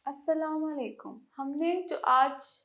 अस्सलाम वालेकुम। हमने जो आज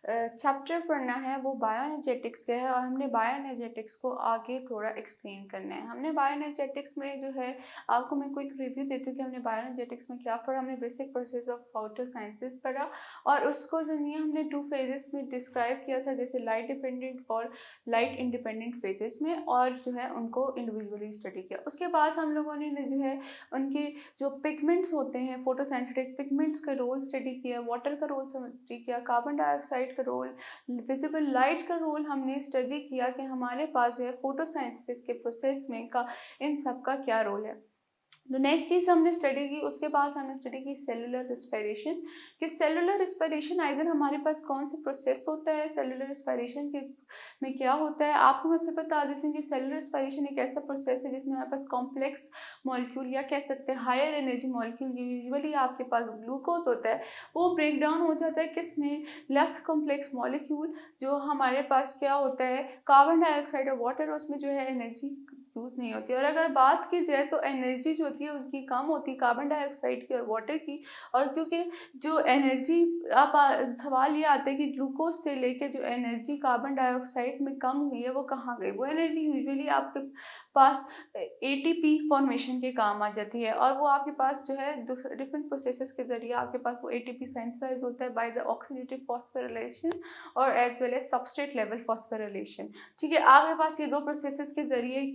चैप्टर पढ़ना है वो बायोएनर्जेटिक्स का है और हमने बायोएनर्जेटिक्स को आगे थोड़ा एक्सप्लेन करना है। हमने बायोएनर्जेटिक्स में जो है आपको मैं क्विक रिव्यू देती हूँ कि हमने बायोएनर्जेटिक्स में क्या पढ़ा। हमने बेसिक प्रोसेस ऑफ फोटोसाइंसिस पढ़ा और उसको जो नहीं हमने 2 फेजेस में डिस्क्राइब किया था, जैसे लाइट डिपेंडेंट और लाइट इंडिपेंडेंट फेजेस में, और जो है उनको इंडिविजुअली स्टडी किया। उसके बाद हम लोगों ने जो है उनके जो पिगमेंट्स होते हैं, फोटोसिंथेटिक पिगमेंट्स का रोल स्टडी किया, वाटर का रोल स्टडी किया, कार्बन डाइऑक्साइड का रोल, विजिबल लाइट का रोल हमने स्टडी किया कि हमारे पास जो है फोटोसिंथेसिस के प्रोसेस में का इन सब का क्या रोल है। तो नेक्स्ट चीज़ हमने स्टडी की, उसके बाद हमने स्टडी की सेलुलर रिस्पिरेशन। कि सेलुलर रिस्पिरेशन आइदर हमारे पास कौन सा प्रोसेस होता है, सेलुलर रिस्पिरेशन के में क्या होता है। आपको मैं फिर बता देती हूँ कि सेलुलर रिस्पिरेशन एक ऐसा प्रोसेस है जिसमें हमारे पास कॉम्प्लेक्स मॉलिक्यूल या कह सकते हैं हायर एनर्जी मॉलिक्यूल, यूजुअली आपके पास ग्लूकोज होता है, वो ब्रेक डाउन हो जाता है किस में, लेस कॉम्प्लेक्स मॉलिक्यूल जो हमारे पास क्या होता है, कार्बन डाइऑक्साइड और वाटर, उसमें जो है एनर्जी यूज़ नहीं होती। और अगर बात की जाए तो एनर्जी जो होती है उनकी कम होती है, कार्बन डाइऑक्साइड की और वाटर की। और क्योंकि जो एनर्जी आप सवाल ये आता है कि ग्लूकोज से लेके जो एनर्जी कार्बन डाइऑक्साइड में कम हुई है वो कहाँ गई। वो एनर्जी यूजुअली आपके पास एटीपी फॉर्मेशन के काम आ जाती है और वो आपके पास जो है डिफरेंट प्रोसेसेस के ज़रिए आपके पास वो एटीपी सेंसिटाइज होता है बाय द ऑक्सीडेटिव फॉस्फोरिलेशन और as well as substrate level phosphorylation. ठीक है, आपके पास ये दो प्रोसेसेस के ज़रिए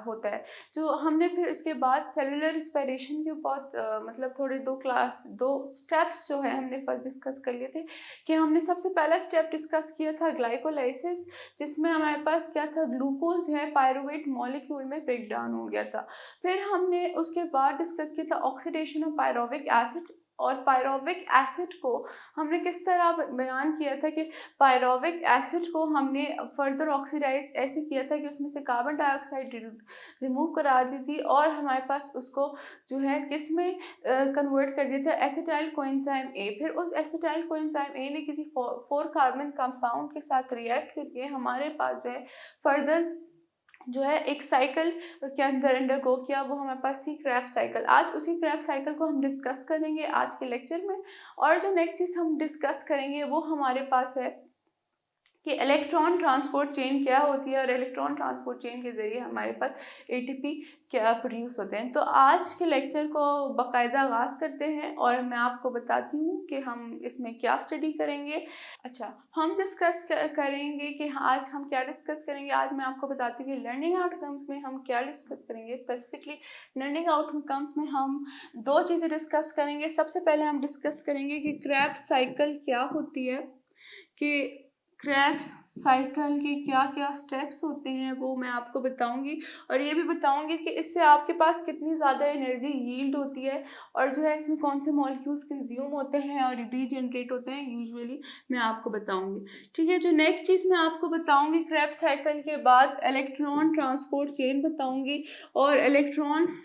होता है। जो हमने फिर इसके बाद सेलुलर रिस्पिरेशन के बहुत मतलब थोड़े दो स्टेप्स जो है हमने फर्स्ट डिस्कस कर लिए थे। कि हमने सबसे पहला स्टेप डिस्कस किया था ग्लाइकोलाइसिस, जिसमें हमारे पास क्या था, ग्लूकोज जो है पायरुवेट मॉलिक्यूल में ब्रेक डाउन हो गया था। फिर हमने उसके बाद डिस्कस किया था ऑक्सीडेशन ऑफ पायरोविक एसिड। और पायरोविक एसिड को हमने किस तरह बयान किया था कि पायरोविक एसिड को हमने फर्दर ऑक्सीडाइज ऐसे किया था कि उसमें से कार्बन डाइऑक्साइड रिमूव करा दी थी और हमारे पास उसको जो है किस में कन्वर्ट कर दिया था, एसिटाइल कोएंजाइम ए। फिर उस एसिटाइल कोएंजाइम ए ने किसी फोर कार्बन कंपाउंड के साथ रिएक्ट करके हमारे पास जो है फर्दर जो है एक साइकिल के अंदर अंडरगो किया, वो हमारे पास थी क्रैब साइकिल। आज उसी क्रैब साइकिल को हम डिस्कस करेंगे आज के लेक्चर में। और जो नेक्स्ट चीज़ हम डिस्कस करेंगे वो हमारे पास है कि इलेक्ट्रॉन ट्रांसपोर्ट चेन क्या होती है और इलेक्ट्रॉन ट्रांसपोर्ट चेन के ज़रिए हमारे पास एटीपी क्या प्रोड्यूस होते हैं। तो आज के लेक्चर को बाकायदा आगाज़ करते हैं और मैं आपको बताती हूँ कि हम इसमें क्या स्टडी करेंगे। अच्छा, हम डिस्कस करेंगे कि आज हम क्या डिस्कस करेंगे। आज मैं आपको बताती हूँ कि लर्निंग आउटकम्स में हम क्या डिस्कस करेंगे। स्पेसिफिकली लर्निंग आउटकम्स में हम दो चीज़ें डिस्कस करेंगे। सबसे पहले हम डिस्कस करेंगे कि क्रैब साइकिल क्या होती है, कि क्रैब साइकिल के क्या क्या स्टेप्स होते हैं वो मैं आपको बताऊंगी। और ये भी बताऊंगी कि इससे आपके पास कितनी ज़्यादा एनर्जी यील्ड होती है और जो है इसमें कौन से मॉलिक्यूल्स कंज्यूम होते हैं और रीजनरेट होते हैं यूजुअली, मैं आपको बताऊंगी। ठीक है, जो नेक्स्ट चीज़ मैं आपको बताऊंगी, क्रैब साइकिल के बाद इलेक्ट्रॉन ट्रांसपोर्ट चेन बताऊंगी और इलेक्ट्रॉन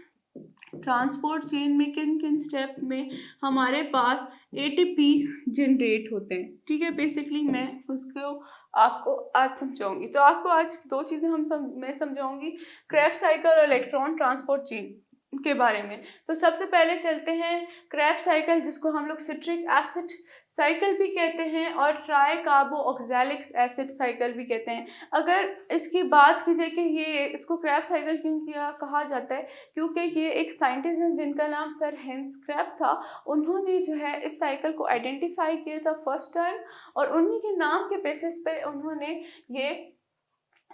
ट्रांसपोर्ट चेन में किन किन स्टेप में हमारे पास एटीपी जनरेट होते हैं। ठीक है, बेसिकली मैं उसको आपको आज समझाऊंगी। तो आपको आज दो चीज़ें मैं समझाऊंगी, क्रैब साइकिल और इलेक्ट्रॉन ट्रांसपोर्ट चेन के बारे में। तो सबसे पहले चलते हैं क्रैब साइकिल, जिसको हम लोग सिट्रिक एसिड साइकिल भी कहते हैं और ट्राई कार्बो ऑक्सैलिक एसिड साइकिल भी कहते हैं। अगर इसकी बात की जाए कि ये इसको क्रैब साइकिल क्यों किया कहा जाता है, क्योंकि ये एक साइंटिस्ट हैं जिनका नाम सर हेंस क्रैब था। उन्होंने जो है इस साइकिल को आइडेंटिफाई किया था फर्स्ट टाइम और उन्हीं के नाम के बेसिस पे उन्होंने ये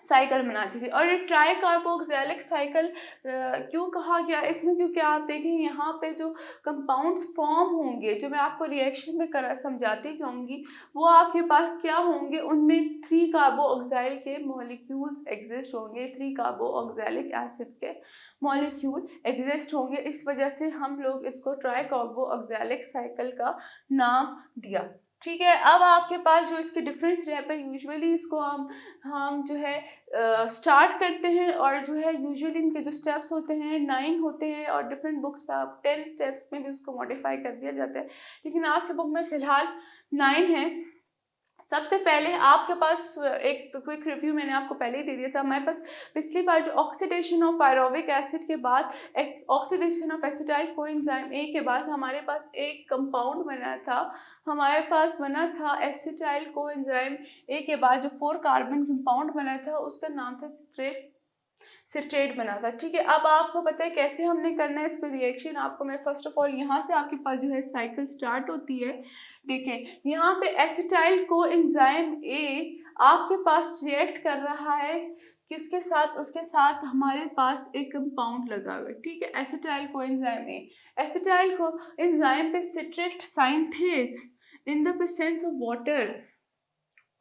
साइकिल बनाती थी। और ये ट्राई कार्बोक्सिलिक साइकिल क्यों कहा गया इसमें, क्योंकि आप देखें यहाँ पे जो कंपाउंड्स फॉर्म होंगे, जो मैं आपको रिएक्शन में समझाती जाऊंगी, वो आपके पास क्या होंगे, उनमें 3 कार्बोक्सिल के मॉलिक्यूल्स एग्जिस्ट होंगे, 3 कार्बोक्सिलिक एसिड्स के मॉलिक्यूल एग्जिस्ट होंगे। इस वजह से हम लोग इसको ट्राई कार्बोक्सिलिक साइकिल का नाम दिया। ठीक है, अब आपके पास जो इसके डिफरेंट स्टेप है, यूजुअली इसको हम जो है स्टार्ट करते हैं और जो है यूजुअली इनके जो स्टेप्स होते हैं 9 होते हैं और डिफरेंट बुक्स पे आप 10 स्टेप्स में भी उसको मॉडिफाई कर दिया जाता है, लेकिन आपके बुक में फ़िलहाल 9 है। सबसे पहले आपके पास एक क्विक रिव्यू मैंने आपको पहले ही दे दिया था। हमारे पास पिछली बार जो ऑक्सीडेशन ऑफ पायरोविक एसिड के बाद ऑक्सीडेशन ऑफ एसिटाइल कोएंजाइम ए के बाद हमारे पास एक कंपाउंड बना था। हमारे पास बना था एसिटाइल कोएंजाइम ए के बाद जो 4 कार्बन कंपाउंड बना था उसका नाम था सिट्रेट बना था। ठीक है, अब आपको पता है कैसे हमने करना है इस पर रिएक्शन। आपको मैं फर्स्ट ऑफ ऑल यहाँ से आपके पास जो है साइकिल स्टार्ट होती है। देखें यहाँ पे एसिटाइल कोएंजाइम ए आपके पास रिएक्ट कर रहा है किसके साथ, उसके साथ हमारे पास एक कंपाउंड लगा हुआ है। ठीक है, acetyl coenzyme A, acetyl coenzyme पे citrate synthase in the presence of water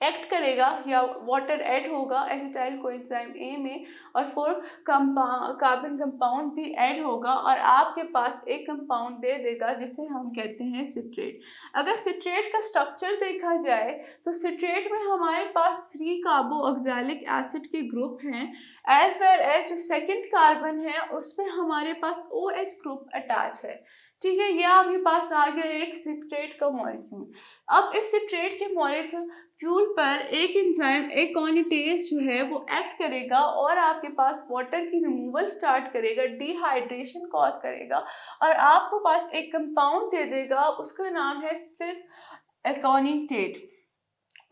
act करेगा या वाटर ऐड होगा एसिटाइल कोएंजाइम ए में, और 4 कार्बन कंपाउंड भी ऐड होगा और आपके पास एक कंपाउंड दे देगा जिसे हम कहते हैं सिट्रेट। अगर सिट्रेट का स्ट्रक्चर देखा जाए तो सिट्रेट में हमारे पास 3 कार्बोक्सिलिक एसिड के ग्रुप हैं, एज वेल एज जो सेकंड कार्बन है उसमें हमारे पास OH ग्रुप अटैच है। ठीक है, यह आपके पास आ गया एक सिट्रेट का मॉलिक्यूल। अब इस सिट्रेट के मॉलिक्यूल पर एक एंजाइम एकोनिटेज जो है वो एक्ट करेगा और आपके पास वाटर की रिमूवल स्टार्ट करेगा, डिहाइड्रेशन कॉज करेगा और आपको पास एक कंपाउंड दे देगा, उसका नाम है सिस एकोनिटेट।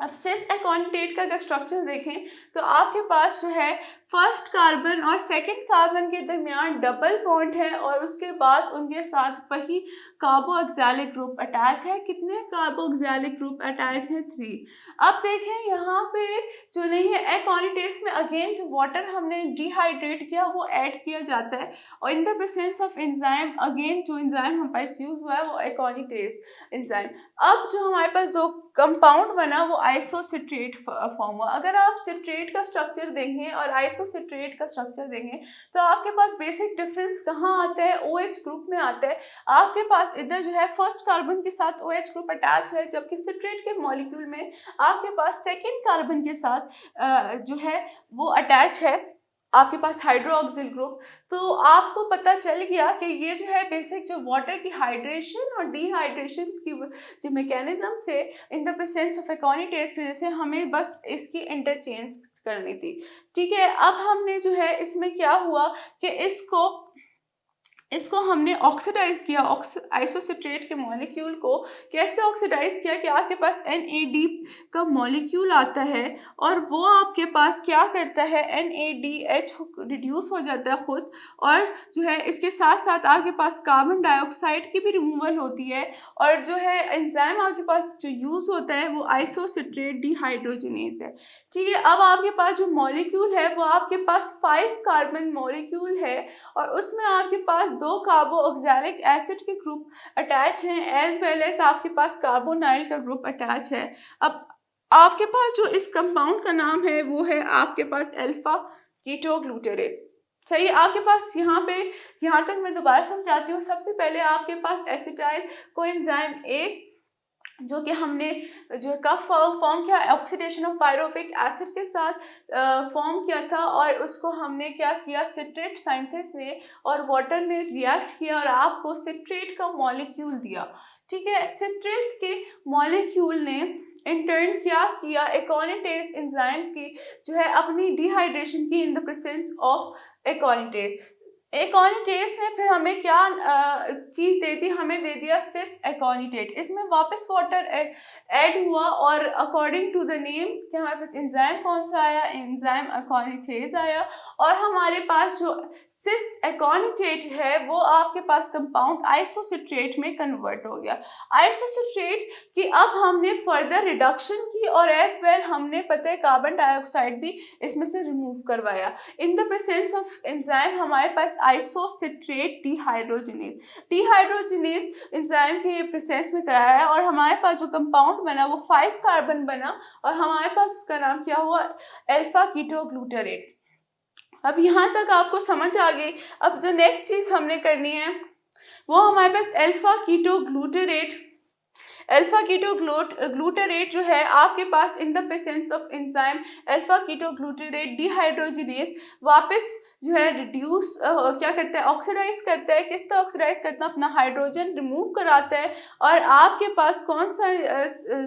अब सिस एकोनिटेट का अगर स्ट्रक्चर देखें तो आपके पास जो है फर्स्ट कार्बन और सेकंड कार्बन के दरमियान डबल बॉन्ड है और उसके बाद उनके साथ वही कार्बोक्सिलिक ग्रुप अटैच है। कितने कार्बोक्सिलिक ग्रुप अटैच हैं? 3। अब देखें यहाँ पे जो नहीं है एकोनिटेज में अगेन जो वाटर हमने डिहाइड्रेट किया वो ऐड किया जाता है और इन the presence of enzyme again जो एंजाइम हमारे पास यूज हुआ है वो एकोनिटेज एंजाइम। अब जो हमारे पास जो कंपाउंड बना वो आइसोसिट्रेट फॉर्म हुआ। अगर आप सिट्रेट का स्ट्रक्चर देखें और आइसोसिट्रेट का स्ट्रक्चर देखें तो आपके पास बेसिक डिफरेंस कहाँ आता है? OH ग्रुप में आता है। आपके पास इधर जो है फर्स्ट कार्बन के साथ OH ग्रुप अटैच है, जबकि सिट्रेट के मॉलिक्यूल में आपके पास सेकेंड कार्बन के साथ जो है वो अटैच है आपके पास हाइड्रोक्सिल ग्रुप। तो आपको पता चल गया कि ये जो है बेसिक जो वाटर की हाइड्रेशन और डिहाइड्रेशन की जो मैकेनिज्म से इन द प्रेजेंस ऑफ एकोनिटेज की वजह से हमें बस इसकी इंटरचेंज करनी थी। ठीक है, अब हमने जो है इसमें क्या हुआ कि इसको हमने ऑक्सीडाइज किया। आइसोसिट्रेट के मॉलिक्यूल को कैसे ऑक्सीडाइज किया कि आपके पास NAD का मॉलिक्यूल आता है और वो आपके पास क्या करता है NADH रिड्यूस हो जाता है खुद, और जो है इसके साथ साथ आपके पास कार्बन डाइऑक्साइड की भी रिमूवल होती है और जो है एंजाइम आपके पास जो यूज़ होता है वो आइसोसिट्रेट डिहाइड्रोजिनेज है। ठीक है, अब आपके पास जो मॉलिक्यूल है वो आपके पास 5 कार्बन मॉलिक्यूल है और उसमें आपके पास 2 कार्बोक्सिलिक एसिड के ग्रुप अटैच हैं, एज वेल एज आपके पास कार्बोनाइल का ग्रुप अटैच है। अब आपके पास जो इस कंपाउंड का नाम है वो है आपके पास अल्फा कीटोग्लूटेरेट। सही, आपके पास यहाँ तक मैं दोबारा समझाती हूँ। सबसे पहले आपके पास एसिटाइल कोएंजाइम ए जो कि हमने जो कब फॉर्म किया, ऑक्सीडेशन ऑफ पायरोविक एसिड के साथ फॉर्म किया था और उसको हमने क्या किया, सिट्रेट साइंथिस ने और वाटर ने रिएक्ट किया और आपको सिट्रेट का मॉलिक्यूल दिया। ठीक है, सिट्रेट के मॉलिक्यूल ने इन टर्न क्या किया, एकोनिटेज एंजाइम की जो है अपनी डिहाइड्रेशन की इन द प्रेजेंस ऑफ एकोनिटेज। एकोनिटेज ने फिर हमें क्या चीज़ दे दी, हमें दे दिया सिस एकोनिटेट। इसमें वापस वाटर ऐड हुआ और अकॉर्डिंग टू द नेम कि हमारे पास एंजाइम कौन सा आया, एंजाइम एकोनिटेज आया और हमारे पास जो सिस एकोनिटेट है वो आपके पास कंपाउंड आइसोसिट्रेट में कन्वर्ट हो गया। आइसोसिट्रेट की अब हमने फर्दर रिडक्शन की और एज वेल हमने पता है कार्बन डाइऑक्साइड भी इसमें से रिमूव करवाया। इन द प्रेजेंस ऑफ एंजाइम हमारे पास आइसोसिट्रेट डिहाइड्रोजिनेज एंजाइम के प्रोसेस में कराया है और हमारे पास जो कंपाउंड बना वो 5 कार्बन बना और हमारे पास उसका नाम क्या हुआ, अल्फा कीटोग्लूटेरेट। अब यहाँ तक आपको समझ आ गई। अब जो नेक्स्ट चीज़ हमने करनी है वो हमारे पास alpha ketoglutarate alpha ketoglutarate जो है आपके पास in the presence of enzyme alpha ketoglutarate dehydrogenase वापस जो है रिड्यूस क्या करता है, ऑक्सीडाइज करता है। किस तरह ऑक्सीडाइज करता है, अपना हाइड्रोजन रिमूव कराता है और आपके पास कौन सा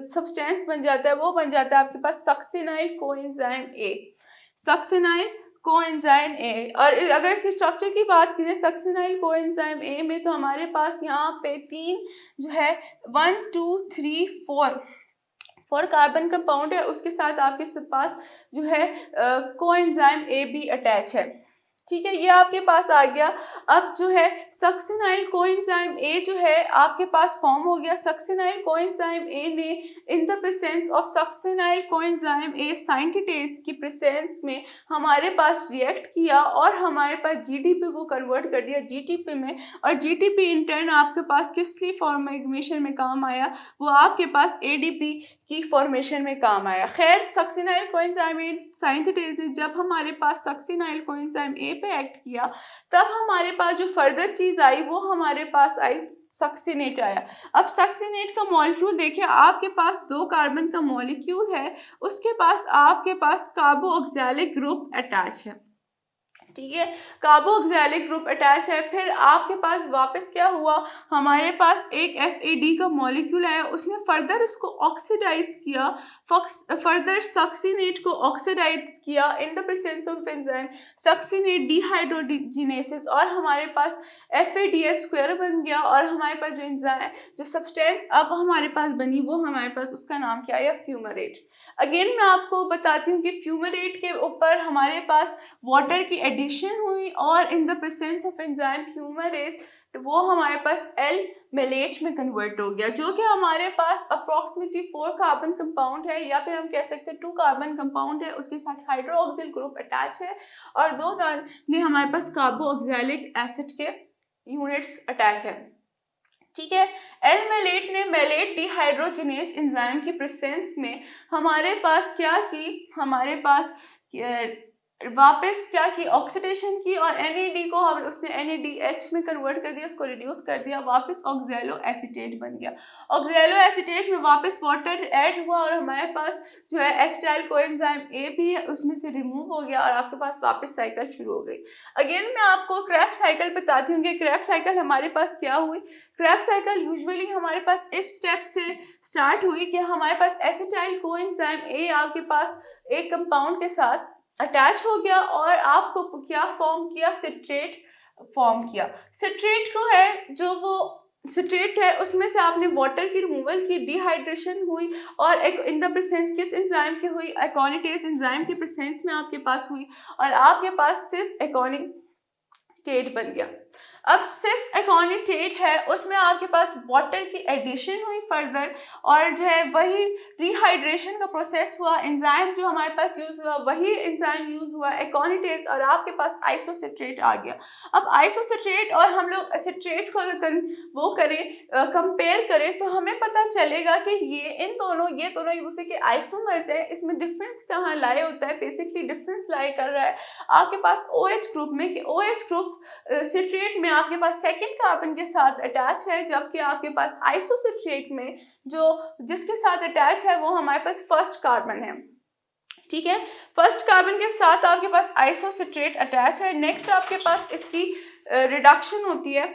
सब्सटेंस बन जाता है, वो बन जाता है आपके पास succinyl coenzyme A, succinyl coenzyme A. और अगर इसकी स्ट्रक्चर की बात कीजिए सक्सिनाइल कोएंजाइम ए में, तो हमारे पास यहाँ पे 3 जो है 1 2 3 4 कार्बन कंपाउंड है, उसके साथ आपके पास जो है कोएंजाइम ए भी अटैच है। ठीक है, ये आपके पास आ गया। अब जो है सक्सिनाइल कोएंजाइम ए जो है आपके पास फॉर्म हो गया। सक्सिनाइल कोएंजाइम ए ने in the presence of succinyl coenzyme A synthetase की प्रेजेंस में हमारे पास रिएक्ट किया और हमारे पास जीडीपी को कन्वर्ट कर दिया जीटीपी में, और जीटीपी इन टर्न आपके पास किसकी फॉर्मेशन में काम आया, वो आपके पास एडीपी की फॉर्मेशन में काम आया। खैर, सक्सिनाइल कोएंजाइम ए साइंटिडेज ने जब हमारे पास सक्सिनाइल कोएंजाइम ए पे एक्ट किया, तब हमारे पास जो फर्दर चीज़ आई वो हमारे पास आई सक्सिनेट आया। अब सक्सिनेट का मॉलिक्यूल देखिए, आपके पास 2 कार्बन का मॉलिक्यूल है, उसके पास आपके पास कार्बोक्सिलिक ग्रुप अटैच है। ठीक है, कार्बोक्सिलिक ग्रुप अटैच है। फिर आपके पास वापस क्या हुआ, हमारे पास एक FAD का मॉलिक्यूल है, उसने फर्दर इसको ऑक्सीडाइज किया, फर्दर सक्सिनेट को ऑक्सीडाइज किया in the presence of enzyme succinate dehydrogenases, और हमारे पास FADH² बन गया। और हमारे पास जो एंजाइम जो सब्सटेंस अब हमारे पास बनी, वो हमारे पास उसका नाम क्या है, फ्यूमरेट। अगेन मैं आपको बताती हूँ कि फ्यूमरेट के ऊपर हमारे पास वाटर की एडिशन हुई और इन the presence of enzyme fumarase वो हमारे पास एल मेलेट में कन्वर्ट हो गया, जो कि हमारे पास अप्रॉक्सीमेटली 4 कार्बन कंपाउंड है, या फिर हम कह सकते हैं 2 कार्बन कंपाउंड है, उसके साथ हाइड्रोक्सिल ग्रुप अटैच है और 2 ने हमारे पास कार्बोक्सिलिक एसिड के यूनिट्स अटैच है। ठीक है, एल मेलेट ने मेलेट डिहाइड्रोजिनेज एंजाइम की प्रेजेंस में हमारे पास क्या की, हमारे पास वापस क्या की, ऑक्सीडेशन की, और NAD को हम उसने NADH में कन्वर्ट कर दिया, उसको रिड्यूस कर दिया, वापस ऑक्सैलो एसीटेट बन गया। ऑक्सैलो एसीटेट में वापस वाटर ऐड हुआ और हमारे पास जो है एसिटाइल कोएंजाइम ए भी है, उसमें से रिमूव हो गया और आपके पास वापस साइकिल शुरू हो गई। अगेन मैं आपको क्रेब्स साइकिल बताती हूँ कि क्रेब्स साइकिल हमारे पास क्या हुई। क्रेब्स साइकिल यूजुअली हमारे पास इस स्टेप से स्टार्ट हुई कि हमारे पास एसिटाइल कोएंजाइम ए आपके पास एक कंपाउंड के साथ अटैच हो गया और आपको क्या फॉर्म किया, सिट्रेट फॉर्म किया। सिट्रेट को है जो वो सिट्रेट है उसमें से आपने वाटर की रिमूवल की, डिहाइड्रेशन हुई और एक इन द प्रेजेंस किस एंजाइम की हुई, एकोनिटेज एंजाइम के प्रेजेंस में आपके पास हुई और आपके पास सिस एकोनिटेट बन गया। अब सिस एकोनिटेट है उसमें आपके पास वाटर की एडिशन हुई फर्दर और जो है वही रिहाइड्रेशन का प्रोसेस हुआ, एंजाइम जो हमारे पास यूज़ हुआ वही एंजाइम यूज़ हुआ एकोनिटेज और आपके पास आइसोसिट्रेट आ गया। अब आइसोसिट्रेट और हम लोग सिट्रेट को अगर वो करें कंपेयर करें तो हमें पता चलेगा कि ये दोनों एक दूसरे के आइसोमर्स है। इसमें डिफरेंस कहाँ लाए होता है, बेसिकली डिफरेंस लाए कर रहा है आपके पास OH ग्रुप में कि OH ग्रुप सिट्रेट में आपके पास सेकंड कार्बन के साथ अटैच है, जबकि आपके पास आइसोसिट्रेट में जो जिसके साथ अटैच है वो हमारे पास फर्स्ट कार्बन है। ठीक है, फर्स्ट कार्बन के साथ आपके पास आइसोसिट्रेट अटैच है। नेक्स्ट आपके पास इसकी रिडक्शन होती है।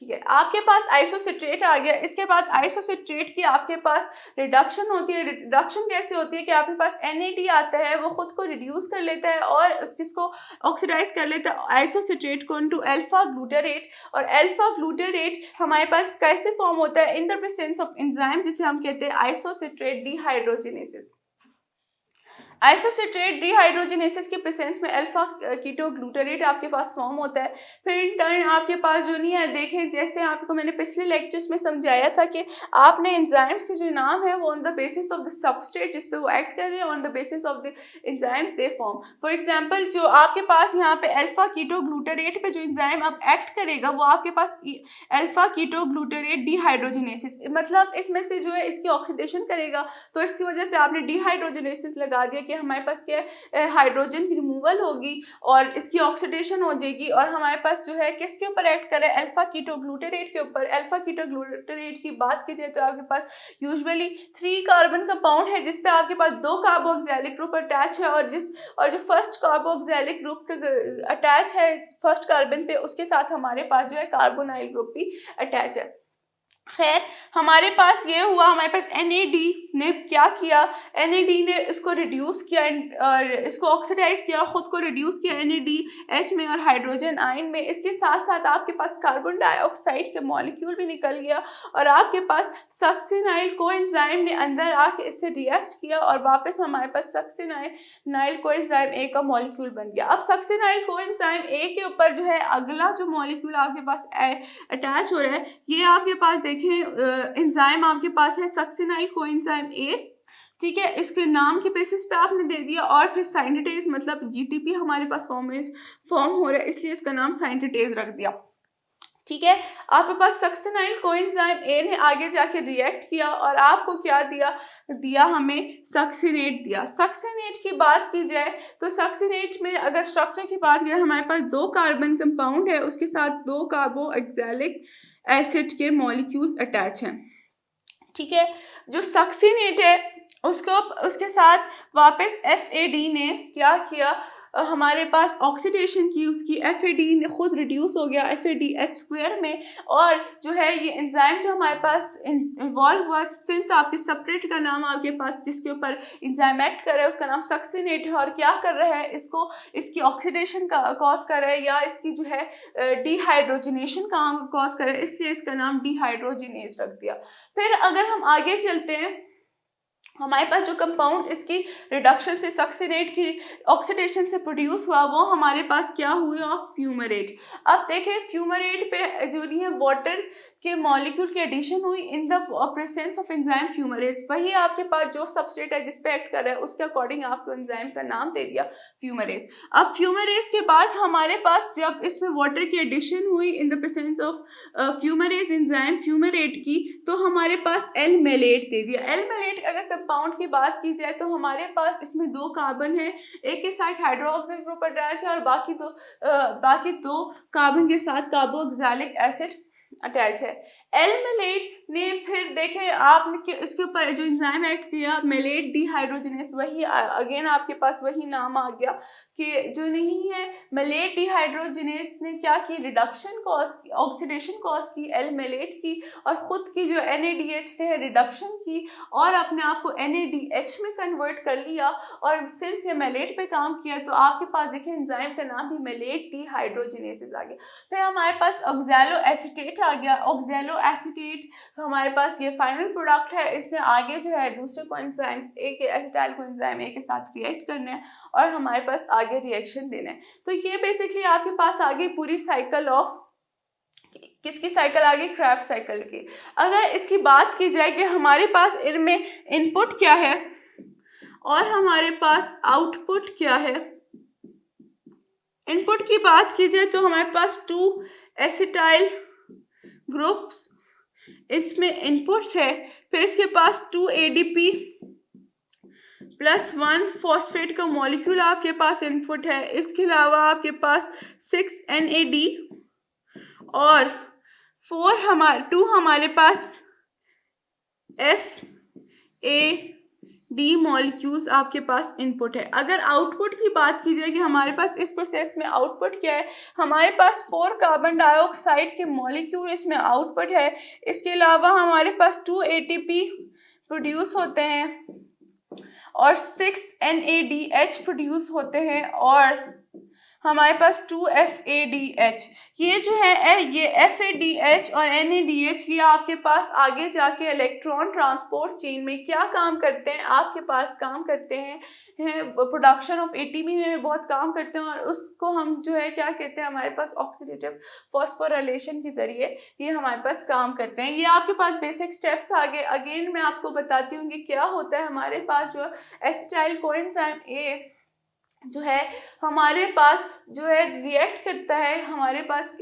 ठीक है, आपके पास आइसोसिट्रेट आ गया, इसके बाद आइसोसिट्रेट की आपके पास रिडक्शन होती है। रिडक्शन कैसे होती है कि आपके पास NAD आता है, वो खुद को रिड्यूस कर लेता है और इसको ऑक्सीडाइज कर लेता है आइसोसिट्रेट को इनटू अल्फा ग्लूटारेट, और अल्फा ग्लूटारेट हमारे पास कैसे फॉर्म होता है, इन द प्रेजेंस ऑफ एंजाइम जिसे हम कहते हैं आइसोसिट्रेट डिहाइड्रोजिनेसिस। आइसोसिट्रेट डिहाइड्रोजिनेसिस के प्रेजेंस में अल्फा कीटो ग्लूटारेट आपके पास फॉर्म होता है। फिर इन टर्न आपके पास जो नहीं है, देखें जैसे आपको मैंने पिछले लेक्चर्स में समझाया था कि आपने एंजाइम्स के जो नाम है वो on the basis of the substrate जिस पे वो एक्ट कर रहे हैं, on the basis of the enzymes they form. For example जो आपके पास यहाँ पे अल्फा कीटो ग्लूटारेट पे जो एंजाइम अब एक्ट करेगा वो आपके पास अल्फा कीटो ग्लूटारेट डिहाइड्रोजिनेसिस, मतलब इसमें से जो है इसकी ऑक्सीडेशन करेगा, तो इसकी वजह से आपने डिहाइड्रोजिनेसिस लगा दिया कि हमारे पास क्या है, हाइड्रोजन की रिमूवल होगी और इसकी ऑक्सीडेशन हो जाएगी और हमारे पास जो है किसके ऊपर एक्ट करे, अल्फा कीटोग्लूटारेट के ऊपर। अल्फा कीटोग्लूटारेट की बात की जाए तो आपके पास यूजुअली 3 कार्बन कंपाउंड है जिसपे आपके पास 2 कार्बोक्सिलिक ग्रुप अटैच है और जो फर्स्ट कार्बोक्सिलिक ग्रुप अटैच है फर्स्ट कार्बन पे, उसके साथ हमारे पास जो है कार्बोनाइल ग्रुप भी अटैच है। खैर, हमारे पास ये हुआ, हमारे पास NAD ने क्या किया, NAD ने इसको रिड्यूस किया और इसको ऑक्सीडाइज किया, खुद को रिड्यूस किया NADH में और हाइड्रोजन आयन में। इसके साथ साथ आपके पास कार्बन डाइऑक्साइड के मॉलिक्यूल भी निकल गया और आपके पास सक्सिनाइल कोएंजाइम ने अंदर आके इससे रिएक्ट किया और वापस हमारे पास सक्सिनाइल कोएंजाइम A का मॉलिक्यूल बन गया। अब सक्सिनाइल कोएंजाइम A के ऊपर जो है अगला जो मॉलिक्यूल आपके पास अटैच हो रहा है, ये आपके पास एंजाइम आपके पास है सक्सिनाइल कोएंजाइम A, ठीक है। इसके नाम के बेसिस पे आपने दे दिया और फिर साइंटिटेज मतलब GTP हमारे पास फॉर्म हो रहा है, इसलिए इसका नाम साइंटिटेज रख दिया, ठीक है। आपके पास सक्सिनाइल कोएंजाइम A ने आगे जाके रिएक्ट किया और आपको क्या दिया हमें सक्सिनेट दिया। सक्सिनेट की बात की जाए तो सक्सिनेट में अगर स्ट्रक्चर की बात करें, हमारे पास 2 कार्बन कंपाउंड है, उसके साथ 2 कार्बोक्सिलिक एसिड के मॉलिक्यूल्स अटैच हैं, ठीक है। जो सक्सिनेट है उसके साथ वापस FAD ने क्या किया, हमारे पास ऑक्सीडेशन की, उसकी FAD ने खुद रिड्यूस हो गया FADH² में और जो है ये एंजाइम जो हमारे पास इन्वॉल्व हुआ, सिंस आपके सेपरेट का नाम आपके पास जिसके ऊपर एंजाइम एक्ट कर रहा है उसका नाम सक्सिनेट है और क्या कर रहा है, इसकी ऑक्सीडेशन का कॉज कर रहा है या इसकी जो है डिहाइड्रोजनेशन का कॉज कर रहा है, इसलिए इसका नाम डिहाइड्रोजिनेज रख दिया। फिर अगर हम आगे चलते हैं, हमारे पास जो कंपाउंड इसकी रिडक्शन से सक्सिनेट की ऑक्सीडेशन से प्रोड्यूस हुआ वो हमारे पास क्या हुआ, फ्यूमरेट। अब देखें फ्यूमरेट पे जो नहीं है वाटर के मॉलिक्यूल की एडिशन हुई इन the presence of enzyme fumarase, वही आपके पास जो सबस्ट्रेट है जिस पे एक्ट कर रहा है उसके अकॉर्डिंग आपको एंजाइम का नाम दे दिया फ्यूमरेज। अब फ्यूमरेज के बाद हमारे पास जब इसमें वाटर की एडिशन हुई इन the presence of fumarase enzyme fumarate की, तो हमारे पास L-मेलेट दे दिया। L-मेलेट अगर कंपाउंड की बात की जाए तो हमारे पास इसमें 2 कार्बन है, एक के साथ हाइड्रोक्सिल ग्रुप अटैच है और बाकी दो कार्बन के साथ कार्बोक्सिलिक एसिड अटैच है। L-मेलेट ने फिर देखें आपने इसके ऊपर जो एंजाइम एक्ट किया मेलेट डिहाइड्रोजिनेज, वही अगेन आपके पास वही नाम आ गया कि जो नहीं है मेलेट डिहाइड्रोजिनेज ने क्या की, रिडक्शन कॉज की, ऑक्सीडेशन कॉज की L-मेलेट की और ख़ुद की जो NADH ने रिडक्शन की और अपने आप को NADH में कन्वर्ट कर लिया और सिंस ये मेलेट पे काम किया तो आपके पास देखें एंजाइम का नाम भी मेलेट डिहाइड्रोजिनेज आ गया। फिर हमारे पास ऑक्सैलो एसीटेट आ गया। ऑक्सैलो एसीटेट हमारे पास ये फाइनल प्रोडक्ट है, इसमें आगे जो है दूसरे कोएंजाइम्स एसिटाइल कोएंजाइम A के साथ रिएक्ट करना है और हमारे पास आगे रिएक्शन देना है। तो ये बेसिकली आपके पास आगे पूरी साइकिल ऑफ किसकी साइकिल आ गई, क्रेब्स साइकिल की। अगर इसकी बात की जाए कि हमारे पास इनमें इनपुट क्या है और हमारे पास आउटपुट क्या है, इनपुट की बात की जाए तो हमारे पास 2 एसिटाइल ग्रुप्स इसमें इनपुट है, फिर इसके पास 2 ADP + 1 फॉस्फेट का मॉलिक्यूल आपके पास इनपुट है। इसके अलावा आपके पास 6 NAD और 2 हमारे पास FAD मॉलिक्यूल्स आपके पास इनपुट है। अगर आउटपुट की बात की जाए कि हमारे पास इस प्रोसेस में आउटपुट क्या है, हमारे पास 4 कार्बन डाइऑक्साइड के मॉलिक्यूल इसमें आउटपुट है। इसके अलावा हमारे पास 2 ATP प्रोड्यूस होते हैं और 6 NADH प्रोड्यूस होते हैं और हमारे पास 2 FADH। ये जो है ये FADH और NADH ये आपके पास आगे जाके इलेक्ट्रॉन ट्रांसपोर्ट चेन में क्या काम करते हैं, आपके पास काम करते हैं प्रोडक्शन ऑफ ATP में बहुत काम करते हैं और उसको हम जो है क्या कहते हैं, हमारे पास ऑक्सीडेटिव फॉस्फोराइलेशन के ज़रिए ये हमारे पास काम करते हैं। ये आपके पास बेसिक स्टेप्स आगे अगेन मैं आपको बताती हूँ कि क्या होता है। हमारे पास जो एसिटाइल कोएंजाइम A जो है हमारे पास जो है रिएक्ट करता है हमारे पास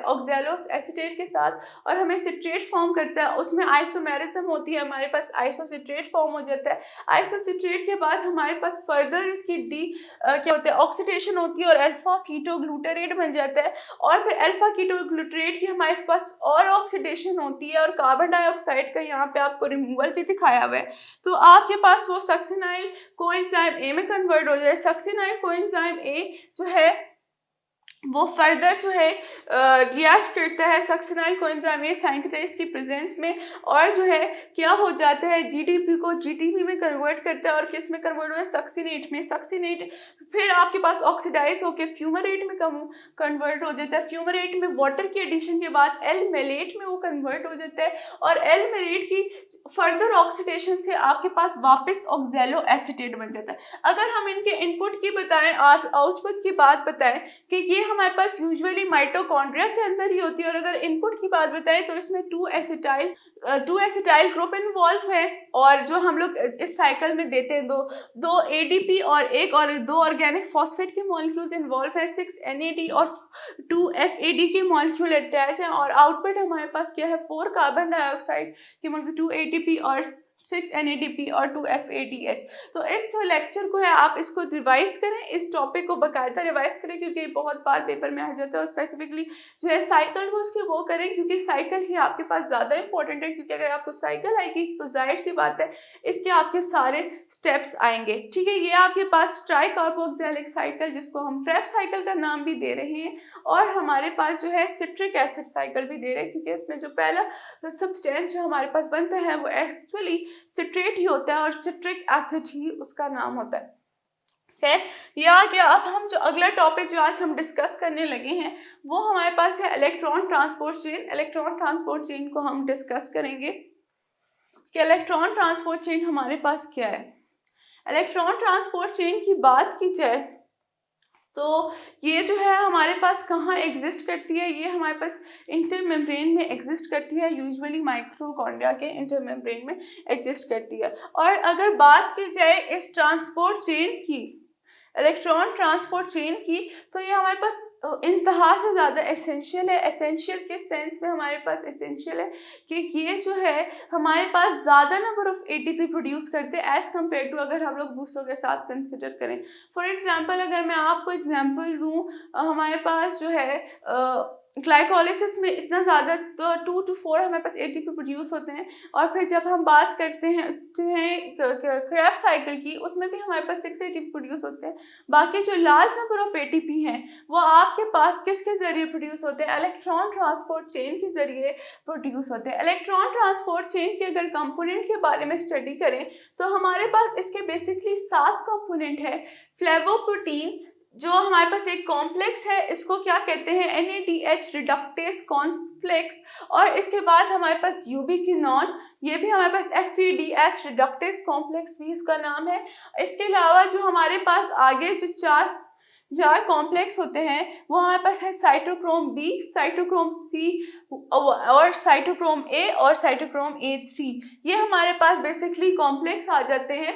ऑक्सैलोस एसीटेट के साथ और हमें सिट्रेट फॉर्म करता है, उसमें आइसोमेरिज्म होती है, हमारे पास आइसोसिट्रेट फॉर्म हो जाता है। आइसोसिट्रेट के बाद हमारे पास फर्दर इसकी क्या होता है ऑक्सीडेशन होती है और अल्फा कीटो ग्लूटारेट बन जाता है, और फिर अल्फा कीटो ग्लूटारेट की हमारे पास और ऑक्सीडेशन होती है और कार्बन डाइऑक्साइड का यहाँ पे आपको रिमूवल भी दिखाया हुआ है। तो आपके पास वो सक्सिनाइल कोएंजाइम ए में कन्वर्ट हो जाए। सक्सिनाइल कोएंजाइम ए जो है वो फर्दर जो है रिएक्ट करता है सक्सिनाइल कोएंजाइम ए साइंक्रेज की प्रेजेंस में, और जो है क्या हो जाता है जीडीपी को जीटीपी में कन्वर्ट करता है, और किस में कन्वर्ट हो है सक्सिनेट में। सक्सिनेट फिर आपके पास ऑक्सीडाइज होकर फ्यूमरेट में कन्वर्ट हो जाता है। फ्यूमरेट में वाटर के एडिशन के बाद एल मेलेट में वो कन्वर्ट हो जाता है, और एल मेलेट की फर्दर ऑक्सीडेशन से आपके पास वापस ऑक्सैलो एसीटेट बन जाता है। अगर हम इनके इनपुट की बताएं और आउटपुट की बात बताएं कि ये हमारे पास यूजुअली माइटोकॉन्ड्रिया के अंदर ही होती है, और अगर इनपुट की बात बताएं तो इसमें 2 एसिटाइल ग्रुप इन्वॉल्व है, और जो हम लोग इस साइकिल में देते हैं दो एडीपी और 2 ऑर्गेनिक फॉस्फेट के मॉलिक्यूल्स इन्वॉल्व है, 6 एनएडी और 2 एफएडी के मॉलिक्यूल अटैच हैं, और आउटपुट हमारे पास क्या है 4 कार्बन डाइऑक्साइड के मॉलिक्यूल 2 एटीपी और 6 NADP और 2 FADH। तो इस जो लेक्चर को है आप इसको रिवाइज करें, इस टॉपिक को बाकायदा रिवाइज करें, क्योंकि बहुत बार पेपर में आ जाता है, और स्पेसिफिकली जो है साइकिल को उसके वो करें, क्योंकि साइकिल ही आपके पास ज़्यादा इंपॉर्टेंट है, क्योंकि अगर आपको साइकिल आएगी तो जाहिर सी बात है इसके आपके सारे स्टेप्स आएंगे। ठीक है, ये आपके पास ट्राई कार्बोक्सिलिक साइकिल जिसको हम ट्रैप साइकिल का नाम भी दे रहे हैं, और हमारे पास जो है सिट्रिक एसिड साइकिल भी दे रहे हैं, क्योंकि इसमें जो पहला सब्सटेंस जो हमारे पास बनता है वो एक्चुअली सिट्रेट ही होता है, और सिट्रिक एसिड ही उसका नाम होता है। खैर ये आ गया। अब हम जो अगला टॉपिक जो आज हम डिस्कस करने लगे हैं वो हमारे पास है electron transport chain. Electron transport chain को हम डिस्कस करेंगे कि इलेक्ट्रॉन ट्रांसपोर्ट चेन हमारे पास क्या है। इलेक्ट्रॉन ट्रांसपोर्ट चेन की बात की जाए तो ये जो है हमारे पास कहाँ एग्जिस्ट करती है, ये हमारे पास इंटरमेम्ब्रेन में एग्जिस्ट करती है, यूजुअली माइटोकॉन्ड्रिया के इंटरमेम्ब्रेन में एग्जिस्ट करती है। और अगर बात की जाए इस ट्रांसपोर्ट चेन की, इलेक्ट्रॉन ट्रांसपोर्ट चेन की, तो ये हमारे पास इंतहा से ज़्यादा एसेंशियल है। एसेंशियल के सेंस में हमारे पास एसेंशियल है कि ये जो है हमारे पास ज़्यादा नंबर ऑफ एटीपी प्रोड्यूस करते हैं एज़ कम्पेयर टू अगर हम लोग दूसरों के साथ कंसिडर करें। फॉर एग्जांपल अगर मैं आपको एग्जांपल दूँ, हमारे पास जो है ग्लाइकोलिसिस में इतना ज़्यादा तो 2 to 4 हमारे पास एटीपी प्रोड्यूस होते हैं, और फिर जब हम बात करते हैं क्रैब साइकिल की, उसमें भी हमारे पास 6 एटीपी प्रोड्यूस होते हैं। बाकी जो लार्ज नंबर ऑफ एटीपी हैं वो आपके पास किसके ज़रिए प्रोड्यूस होते हैं, इलेक्ट्रॉन ट्रांसपोर्ट चेन के ज़रिए प्रोड्यूस होते हैं। इलेक्ट्रॉन ट्रांसपोर्ट चेन के अगर कंपोनेंट के बारे में स्टडी करें तो हमारे पास इसके बेसिकली 7 कंपोनेंट है। फ्लेवोप्रोटीन जो हमारे पास एक कॉम्प्लेक्स है, इसको क्या कहते हैं NADH रिडक्टेस कॉम्प्लेक्स, और इसके बाद हमारे पास यूबिक्विनोन, ये भी हमारे पास FADH रिडक्टेस कॉम्प्लेक्स भी इसका नाम है। इसके अलावा जो हमारे पास आगे जो चार कॉम्प्लेक्स होते हैं वो हमारे पास है साइटोक्रोम B, साइटोक्रोम C और साइटोक्रोम A और साइटोक्रोम A3। ये हमारे पास बेसिकली कॉम्प्लेक्स आ जाते हैं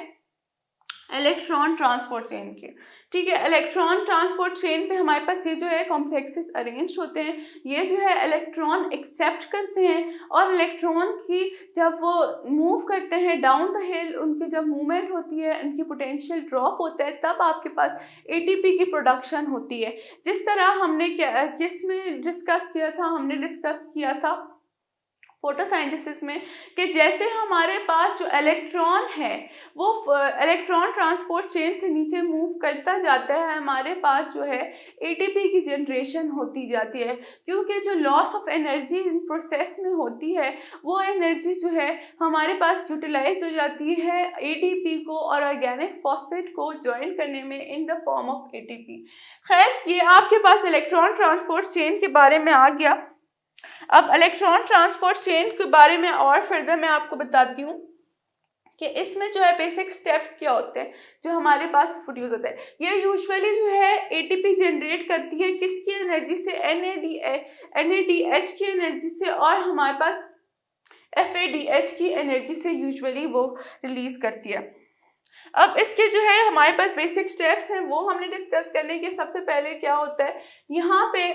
इलेक्ट्रॉन ट्रांसपोर्ट चेन के। ठीक है, इलेक्ट्रॉन ट्रांसपोर्ट चेन पे हमारे पास ये जो है कॉम्प्लेक्सेस अरेंज होते हैं, ये जो है इलेक्ट्रॉन एक्सेप्ट करते हैं, और इलेक्ट्रॉन की जब वो मूव करते हैं डाउन द हिल, उनकी जब मूवमेंट होती है, उनकी पोटेंशियल ड्रॉप होता है, तब आपके पास एटीपी की प्रोडक्शन होती है। जिस तरह हमने किस में डिस्कस किया था, हमने डिस्कस किया था फोटोसाइंथेसिस में, कि जैसे हमारे पास जो इलेक्ट्रॉन है वो इलेक्ट्रॉन ट्रांसपोर्ट चेन से नीचे मूव करता जाता है, हमारे पास जो है एटीपी की जनरेशन होती जाती है, क्योंकि जो loss of energy in process में होती है वो एनर्जी जो है हमारे पास यूटिलाइज हो जाती है एटीपी को और ऑर्गेनिक फॉस्फेट को ज्वाइन करने में in the form of ATP. खैर ये आपके पास इलेक्ट्रॉन ट्रांसपोर्ट चेन के बारे में आ गया। अब इलेक्ट्रॉन ट्रांसपोर्ट चेन के बारे में और फर्दर मैं आपको बताती हूँ कि इसमें जो है बेसिक स्टेप्स क्या होते हैं जो हमारे पास प्रोड्यूस होते हैं। ये यूजुअली जो है एटीपी जनरेट करती है किसकी एनर्जी से, NADH की एनर्जी से, और हमारे पास FADH की एनर्जी से यूजुअली वो रिलीज करती है। अब इसके जो है हमारे पास बेसिक स्टेप्स हैं वो हमने डिस्कस करने के। सबसे पहले क्या होता है, यहाँ पे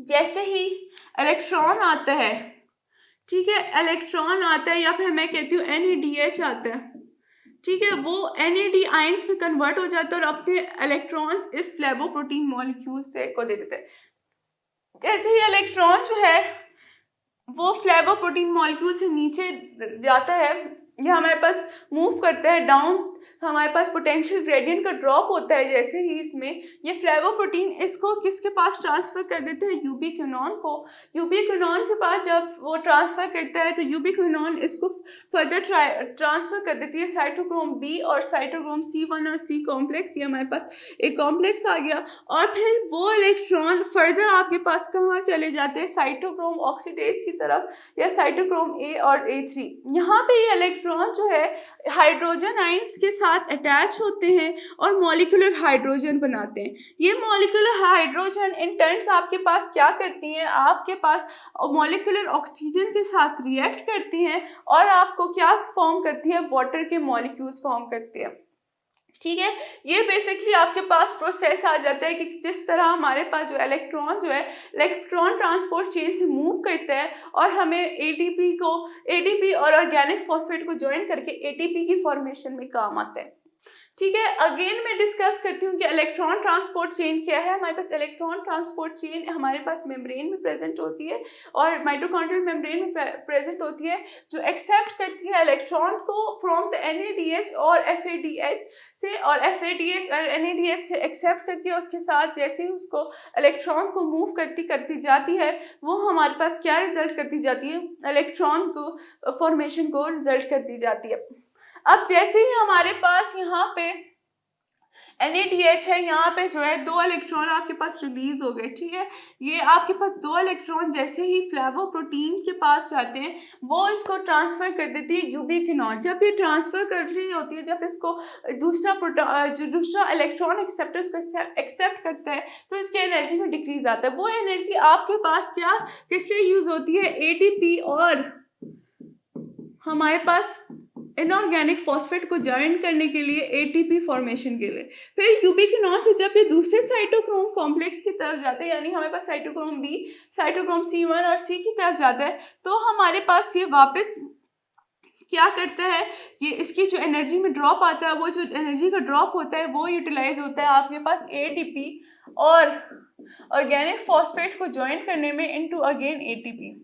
जैसे ही इलेक्ट्रॉन आता है, ठीक है, इलेक्ट्रॉन आता है या फिर मैं कहती हूँ NADH आता है, ठीक है, वो NAD आयंस में कन्वर्ट हो जाता है और अपने इलेक्ट्रॉन्स इस फ्लेवोप्रोटीन मॉलिक्यूल से को दे देते हैं। जैसे ही इलेक्ट्रॉन जो है वो फ्लेवोप्रोटीन मॉलिक्यूल से नीचे जाता है, ये हमारे पास मूव करता है डाउन, हमारे पास पोटेंशियल ग्रेडियंट का ड्रॉप होता है। जैसे ही इसमें ये फ्लेवोप्रोटीन इसको किसके पास ट्रांसफर कर देते हैं, यूबिक्विनॉन को। यूबिक्विनॉन के पास जब वो ट्रांसफर करता है तो यूबिक्विनॉन इसको फर्दर ट्रांसफर कर देती है साइटोक्रोम बी और साइटोक्रोम C1 और C कॉम्प्लेक्स, ये हमारे पास एक कॉम्प्लेक्स आ गया। और फिर वो इलेक्ट्रॉन फर्दर आपके पास कहाँ चले जाते हैं, साइटोक्रोम ऑक्सीडेज की तरफ या साइटोक्रोम A और A3। यहाँ पे ये इलेक्ट्रॉन जो है हाइड्रोजन आयंस के साथ अटैच होते हैं और मॉलिक्यूलर हाइड्रोजन बनाते हैं। ये मॉलिक्यूलर हाइड्रोजन इन टर्न्स आपके पास क्या करती हैं, आपके पास मॉलिक्यूलर ऑक्सीजन के साथ रिएक्ट करती हैं और आपको क्या फॉर्म करती है, वाटर के मॉलिक्यूल्स फॉर्म करती है। ठीक है, ये बेसिकली आपके पास प्रोसेस आ जाता है कि जिस तरह हमारे पास जो इलेक्ट्रॉन जो है इलेक्ट्रॉन ट्रांसपोर्ट चेन से मूव करता है और हमें एटीपी और ऑर्गेनिक फॉस्फेट को ज्वाइन करके ATP की फॉर्मेशन में काम आता है। ठीक है, अगेन मैं डिस्कस करती हूँ कि इलेक्ट्रॉन ट्रांसपोर्ट चेन क्या है। हमारे पास इलेक्ट्रॉन ट्रांसपोर्ट चेन हमारे पास मेम्ब्रेन में प्रेजेंट होती है और माइटोकॉन्ड्रियल मेम्ब्रेन में प्रेजेंट होती है, जो एक्सेप्ट करती है इलेक्ट्रॉन को फ्रॉम द NADH और FADH से, और FADH और NADH से एक्सेप्ट करती है। उसके साथ जैसे ही उसको इलेक्ट्रॉन को मूव करती जाती है, वो हमारे पास क्या रिजल्ट करती जाती है, इलेक्ट्रॉन को फॉर्मेशन को रिजल्ट करती जाती है। अब जैसे ही हमारे पास यहाँ पे NADH है, यहाँ पे जो है 2 इलेक्ट्रॉन आपके पास रिलीज हो गए। ठीक है, ये आपके पास 2 इलेक्ट्रॉन जैसे ही फ्लेवोप्रोटीन के पास जाते हैं, वो इसको ट्रांसफर कर देती है यूबिक्विनॉन। जब ये ट्रांसफर कर रही होती है, जब इसको दूसरा इलेक्ट्रॉन एक्सेप्टर इसको एक्सेप्ट करता है तो इसकी एनर्जी में डिक्रीज आता है। वो एनर्जी आपके पास क्या किस लिए यूज होती है, ATP और हमारे पास इनऑर्गेनिक फॉस्फेट को ज्वाइन करने के लिए, ATP फॉर्मेशन के लिए। फिर यूबिक्विनॉन से जब ये दूसरे साइटोक्रोम कॉम्प्लेक्स की तरफ जाते हैं, यानी हमारे पास साइटोक्रोम B, साइटोक्रोम C1 और C की तरफ जाता है, तो हमारे पास ये वापस क्या करता है, ये इसकी जो एनर्जी में ड्रॉप आता है, वो जो एनर्जी का ड्रॉप होता है वो यूटिलाइज होता है आपके पास ATP और ऑर्गेनिक फॉस्फेट को ज्वाइन करने में इनटू अगेन ATP।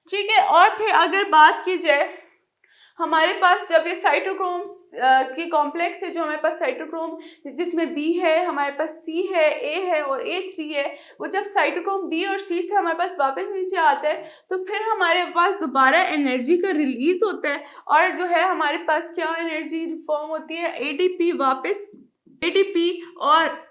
ठीक है, और फिर अगर बात की जाए हमारे पास जब ये साइटोक्रोम की कॉम्प्लेक्स है, जो हमारे पास साइटोक्रोम जिसमें B है, हमारे पास C है, A है और A3 है, वो जब साइटोक्रोम B और C से हमारे पास वापस नीचे आता है तो फिर हमारे पास दोबारा एनर्जी का रिलीज होता है और जो है हमारे पास क्या एनर्जी फॉर्म होती है, ATP और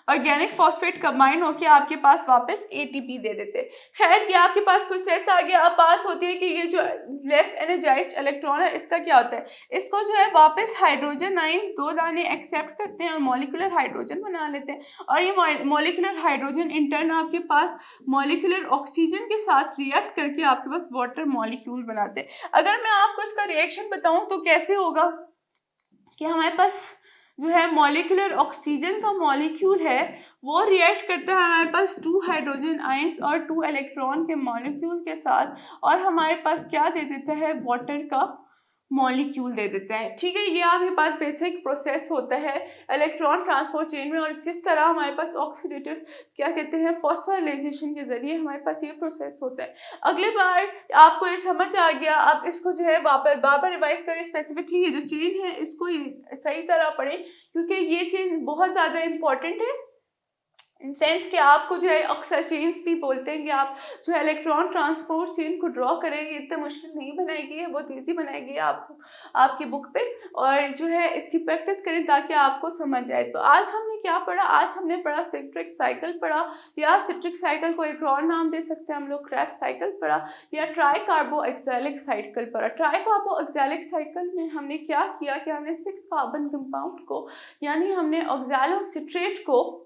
ऑर्गेनिक फॉस्फेट कंबाइन होकर आपके पास वापस ATP दे देते हैं। खैर, ये आपके पास प्रोसेस आ गया। अब बात होती है कि ये जो लेस एनर्जाइज्ड इलेक्ट्रॉन है, इसका क्या होता है, इसको जो है वापस हाइड्रोजन आयंस 2 दाने एक्सेप्ट करते हैं और मॉलिक्यूलर हाइड्रोजन बना लेते हैं, और ये मॉलिक्यूलर हाइड्रोजन इंटर्न आपके पास मॉलिक्यूलर ऑक्सीजन के साथ रिएक्ट करके आपके पास वाटर मॉलिक्यूल बनाते हैं। अगर मैं आपको इसका रिएक्शन बताऊं तो कैसे होगा कि हमारे पास जो है मॉलिक्यूलर ऑक्सीजन का मॉलिक्यूल है, वो रिएक्ट करता है हमारे पास 2 हाइड्रोजन आयंस और 2 इलेक्ट्रॉन के मॉलिक्यूल के साथ, और हमारे पास क्या दे देता है, वाटर का मॉलिक्यूल दे देता है। ठीक है, ये आपके पास बेसिक प्रोसेस होता है इलेक्ट्रॉन ट्रांसपोर्ट चेन में, और जिस तरह हमारे पास ऑक्सीडेटिव क्या कहते हैं फॉस्फोराइलेशन के जरिए हमारे पास ये प्रोसेस होता है। अगली बार आपको ये समझ आ गया, आप इसको जो है बार बार रिवाइज करें। स्पेसिफिकली ये जो चेन है इसको सही तरह पढ़ें, क्योंकि ये चेन बहुत ज़्यादा इंपॉर्टेंट है इन सेंस कि आपको जो है अक्सर चेन्स भी बोलते हैं कि आप जो है इलेक्ट्रॉन ट्रांसपोर्ट चेन को ड्रॉ करेंगे, इतना मुश्किल नहीं बनाएगी, है बहुत ईजी बनाएगी आपको आपकी बुक पे, और जो है इसकी प्रैक्टिस करें ताकि आपको समझ आए। तो आज हमने क्या पढ़ा, आज हमने पढ़ा सिट्रिक साइकिल पढ़ा, या सिट्रिक साइकिल को एक और नाम दे सकते हैं हम लोग क्रेब्स साइकिल पढ़ा, या ट्राई कार्बोक्सिलिक साइकिल पढ़ा। ट्राई कार्बोक्सिलिक साइकिल में हमने क्या किया कि हमने 6 कार्बन कंपाउंड को, यानी हमने ऑक्सैलोसिट्रेट को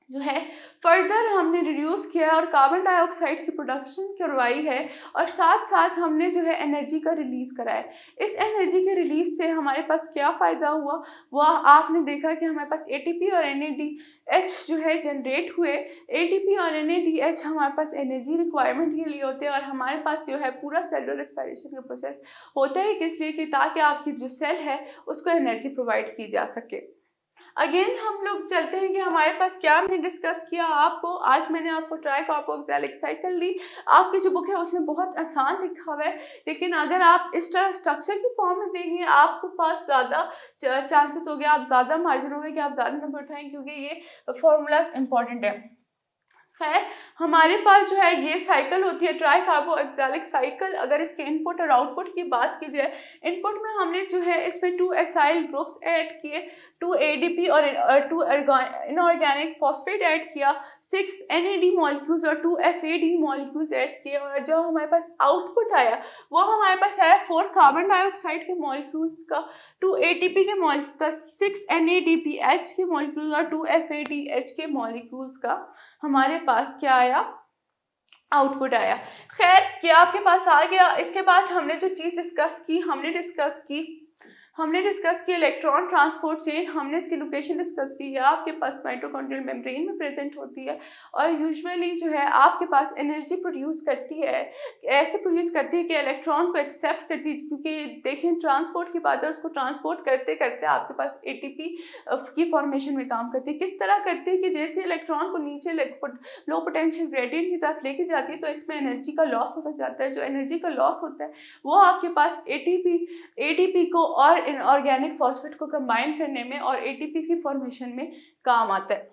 जो है फर्दर हमने रिड्यूस किया है और कार्बन डाइऑक्साइड की प्रोडक्शन करवाई है, और साथ साथ हमने जो है एनर्जी का रिलीज़ करा है। इस एनर्जी के रिलीज़ से हमारे पास क्या फ़ायदा हुआ, वह आपने देखा कि हमारे पास एटीपी और एनएडीएच जो है जनरेट हुए। एटीपी और एनएडीएच हमारे पास एनर्जी रिक्वायरमेंट के लिए होते हैं, और हमारे पास जो है पूरा सेलुलर रेस्पिरेशन का प्रोसेस होता है किस लिए, कि ताकि आपकी जो सेल है उसको एनर्जी प्रोवाइड की जा सके। अगेन हम लोग चलते हैं कि हमारे पास क्या हमने डिस्कस किया। आपको आज मैंने आपको ट्राई कार्बोक्सिलिक साइकिल दी। आपकी जो बुक है उसमें बहुत आसान लिखा हुआ है, लेकिन अगर आप इस तरह स्ट्रक्चर की फॉर्म में देंगे आपको पास ज़्यादा चांसेस हो गया, आप ज़्यादा मार्जिन हो गया कि आप ज़्यादा नंबर उठाएं, क्योंकि ये फॉर्मूलाज इंपॉर्टेंट है। खैर, हमारे पास जो है ये साइकिल होती है ट्राई कार्बोक्सिलिक साइकिल। अगर इसके इनपुट और आउटपुट की बात की जाए, इनपुट में हमने जो है इसमें 2 एसाइल ग्रुप्स ऐड किए, 2 एडीपी और 2 इनऑर्गेनिक फॉस्फेट ऐड किया, 6 एनएडी मॉलिक्यूल्स और 2 एफएडी मॉलिक्यूल्स ऐड किए, और जो हमारे पास आउटपुट आया वो हमारे पास आया 4 कार्बन डाइऑक्साइड के मॉलिक्यूल्स का, 2 एटीपी के मॉलिक्यूल का, 6 एनएडीपीएच के मॉलिक्यूल और 2 एफएडीएच के मॉलिक्यूल्स का हमारे पास क्या आया, आउटपुट आया। खैर, क्या आपके पास आ गया। इसके बाद हमने जो चीज़ डिस्कस की, हमने डिस्कस की इलेक्ट्रॉन ट्रांसपोर्ट चेन। हमने इसकी लोकेशन डिस्कस की। यह आपके पास माइटोकॉन्ड्रियल मेम्ब्रेन में प्रेजेंट होती है, और यूजुअली जो है आपके पास एनर्जी प्रोड्यूस करती है, ऐसे प्रोड्यूस करती है कि इलेक्ट्रॉन को एक्सेप्ट करती है, क्योंकि देखें ट्रांसपोर्ट की बात है, उसको ट्रांसपोर्ट करते करते आपके पास एटीपी की फॉर्मेशन में काम करती है। किस तरह करती है कि जैसे इलेक्ट्रॉन को नीचे लो पोटेंशियल ग्रेडियंट की तरफ लेके जाती है, तो इसमें एनर्जी का लॉस होता जाता है। जो एनर्जी का लॉस होता है वो आपके पास एटीपी को और इनऑर्गेनिक फॉस्फेट को कंबाइन करने में और एटीपी की फॉर्मेशन में काम आता है।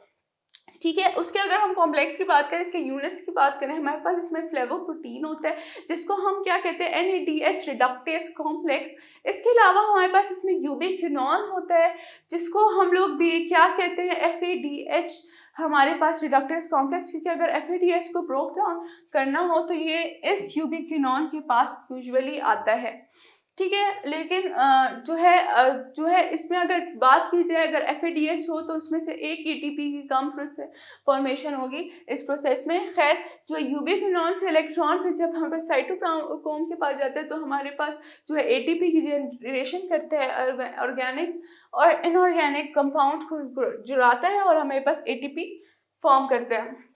ठीक है, उसके अगर हम कॉम्प्लेक्स की बात करें, इसके यूनिट्स की बात करें, हमारे पास इसमें फ्लेवोप्रोटीन होता है, जिसको हम क्या कहते हैं, NADH रिडक्टेस कॉम्प्लेक्स। इसके अलावा हमारे पास इसमें यूबिक्विनोन होता है, जिसको हम लोग भी क्या कहते हैं, FADH हमारे पास रिडक्टेस कॉम्प्लेक्स, क्योंकि अगर FADH को ब्रोक डाउन करना हो तो ये इस यूबिक्विनोन के पास यूजुअली आता है। ठीक है, लेकिन जो है इसमें अगर बात की जाए, अगर FADH हो तो उसमें से एक एटीपी की कम फॉर्मेशन होगी इस प्रोसेस में। खैर, जो यूबिक्विनोन से इलेक्ट्रॉन फिर जब हमारे पास साइटोक्रोम के पास जाता है तो हमारे पास जो है एटीपी की जनरेशन करता है, ऑर्गेनिक और इनऑर्गेनिक कंपाउंड को जुड़ाता है और हमारे पास एटीपी फॉर्म करता है।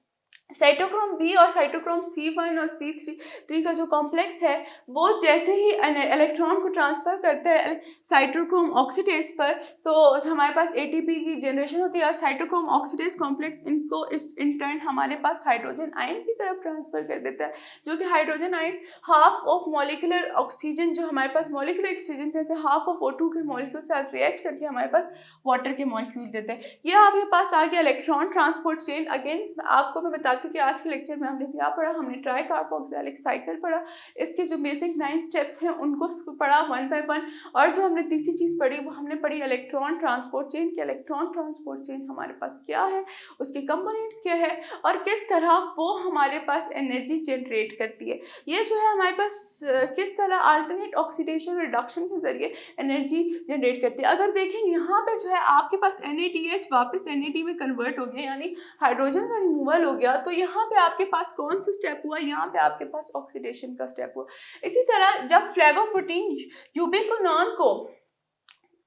साइटोक्रोम बी और साइटोक्रोम C1 और C3 का जो कॉम्प्लेक्स है, वो जैसे ही इलेक्ट्रॉन को ट्रांसफ़र करते हैं साइटोक्रोम ऑक्सीडेज पर, तो हमारे पास एटीपी की जनरेशन होती है, और साइटोक्रोम ऑक्सीडेज कॉम्प्लेक्स इनको इस इंटर्न हमारे पास हाइड्रोजन आयन की तरफ ट्रांसफ़र कर देता है, जो कि hydrogen ion half of molecular oxygen, जो हमारे पास मॉलिकुलर ऑक्सीजन कहते हैं, हाफ ऑफ O2 के मॉलिक्यूल से रिएक्ट करके हमारे पास वाटर के मॉलिक्यूल देते हैं। यह आपके पास आ गया इलेक्ट्रॉन ट्रांसपोर्ट चेन। अगेन आपको मैं बताती हूँ कि आज के लेक्चर में हमने क्या पढ़ा, हमने ट्राई कार्बोक्सिलिक साइकिल पढ़ा, इसके जो बेसिक 9 स्टेप्स हैं उनको पढ़ा 1 बाय 1, और जो हमने तीसरी चीज़ पढ़ी वो हमने पढ़ी इलेक्ट्रॉन ट्रांसपोर्ट चेन। कि इलेक्ट्रॉन ट्रांसपोर्ट चेन हमारे पास क्या है, उसके कंपोनेंट्स क्या है, और किस तरह वो हमारे पास एनर्जी जनरेट करती है। ये जो है हमारे पास किस तरह अल्टरनेट ऑक्सीडेशन रिडक्शन के जरिए एनर्जी जनरेट करती है। अगर देखें यहाँ पे जो है आपके पास NADH वापस NAD में कन्वर्ट हो गया, यानी हाइड्रोजन का रिमूवल हो गया, तो यहाँ पे आपके पास कौन सा स्टेप हुआ, यहाँ पे आपके पास ऑक्सीडेशन का स्टेप हुआ। इसी तरह जब फ्लेवोप्रोटीन यूबिक्विनोन को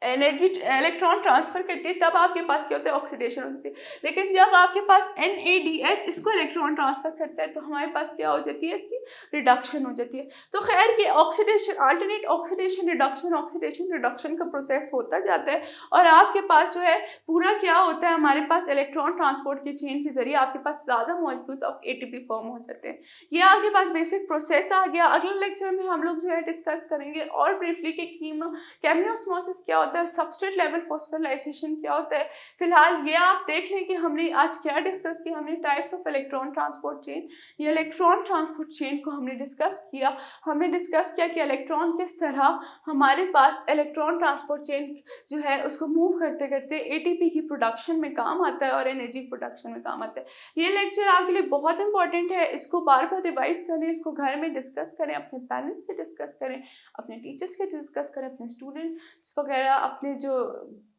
एनर्जी इलेक्ट्रॉन ट्रांसफर करती है तब आपके पास क्या होता है, ऑक्सीडेशन होती है। लेकिन जब आपके पास NADH इसको इलेक्ट्रॉन ट्रांसफर करता है तो हमारे पास क्या हो जाती है, इसकी रिडक्शन हो जाती है। तो खैर, ये ऑक्सीडेशन अल्टरनेट ऑक्सीडेशन रिडक्शन का प्रोसेस होता जाता है, और आपके पास जो है पूरा क्या होता है, हमारे पास इलेक्ट्रॉन ट्रांसपोर्ट के चेन के जरिए आपके पास ज़्यादा मॉलिक्यूल्स ऑफ ATP फॉर्म हो जाते हैं। ये आपके पास बेसिक प्रोसेस आ गया। अगले लेक्चर में हम लोग जो है डिस्कस करेंगे और ब्रीफली कि केमियोस्मोसिस क्या होता है, सबस्ट्रेट लेवल फॉस्फोराइलेशन क्या होता है। फिलहाल ये आप देख लें कि हमने आज क्या डिस्कस किया। हमने types of electron transport chain, ये इलेक्ट्रॉन ट्रांसपोर्ट चेन को हमने डिस्कस किया। हमने डिस्कस किया कि इलेक्ट्रॉन किस तरह हमारे पास इलेक्ट्रॉन ट्रांसपोर्ट चेन जो है उसको मूव करते करते एटीपी की प्रोडक्शन में काम आता है और एनर्जी प्रोडक्शन में काम आता है। ये लेक्चर आपके लिए बहुत इंपॉर्टेंट है, इसको बार बार रिवाइज करें, इसको घर में डिस्कस करें, अपने पेरेंट्स से डिस्कस करें, अपने टीचर्स के डिस्कस करें, अपने स्टूडेंट्स वगैरह, अपने जो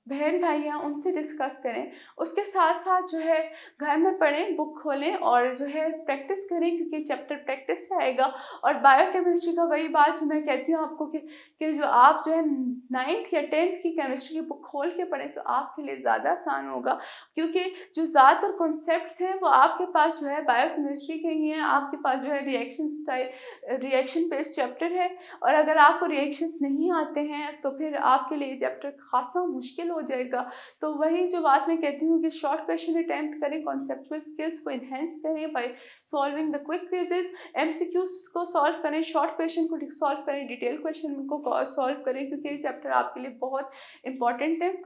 बहन भाई हैं उनसे डिस्कस करें। उसके साथ साथ जो है घर में पढ़ें, बुक खोलें और जो है प्रैक्टिस करें, क्योंकि चैप्टर प्रैक्टिस से आएगा। और बायोकेमिस्ट्री का वही बात जो मैं कहती हूँ आपको कि जो आप जो है 9th या 10th की केमिस्ट्री की बुक खोल के पढ़ें तो आपके लिए ज़्यादा आसान होगा, क्योंकि जो ज़्यादातर कॉन्सेप्ट्स हैं वो आपके पास जो है बायोकेमिस्ट्री के ही हैं। आपके पास जो है रिएक्शन बेस्ड चैप्टर है, और अगर आपको रिएक्शंस नहीं आते हैं तो फिर आपके लिए चैप्टर खासा मुश्किल हो जाएगा। तो वही जो बात मैं कहती हूँ कि शॉर्ट क्वेश्चन अटैम्प्ट करें, कॉन्सेप्चुअल स्किल्स को इन्हेंस करें by solving the quick quizzes, MCQs को सॉल्व करें, शॉर्ट क्वेश्चन को सॉल्व करें, डिटेल क्वेश्चन को सॉल्व करें, क्योंकि ये चैप्टर आपके लिए बहुत इंपॉर्टेंट है।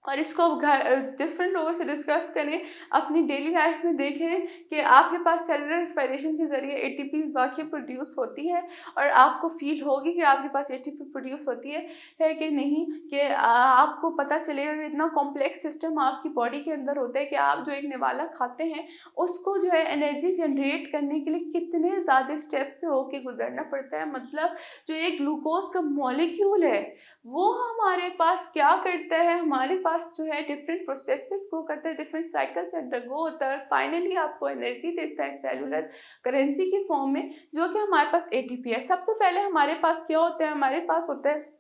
और इसको घर डिफरेंट लोगों से डिस्कस करें, अपनी डेली लाइफ में देखें कि आपके पास सेलुलर रेस्पिरेशन के ज़रिए एटीपी वाकई प्रोड्यूस होती है, और आपको फील होगी कि आपके पास एटीपी प्रोड्यूस होती है कि नहीं, कि आपको पता चलेगा कि इतना कॉम्प्लेक्स सिस्टम आपकी बॉडी के अंदर होता है कि आप जो एक निवाला खाते हैं उसको जो है एनर्जी जनरेट करने के लिए कितने ज़्यादा स्टेप से होके गुजरना पड़ता है। मतलब जो एक ग्लूकोज का मॉलिक्यूल है वो हमारे पास क्या करता है, हमारे पास जो है डिफरेंट प्रोसेसेस को करता है, डिफरेंट साइकिल से अंडरगो होता है, और फाइनली आपको एनर्जी देता है सेलुलर करेंसी की फॉर्म में, जो कि हमारे पास एटीपी है। सबसे पहले हमारे पास क्या होता है, हमारे पास होता है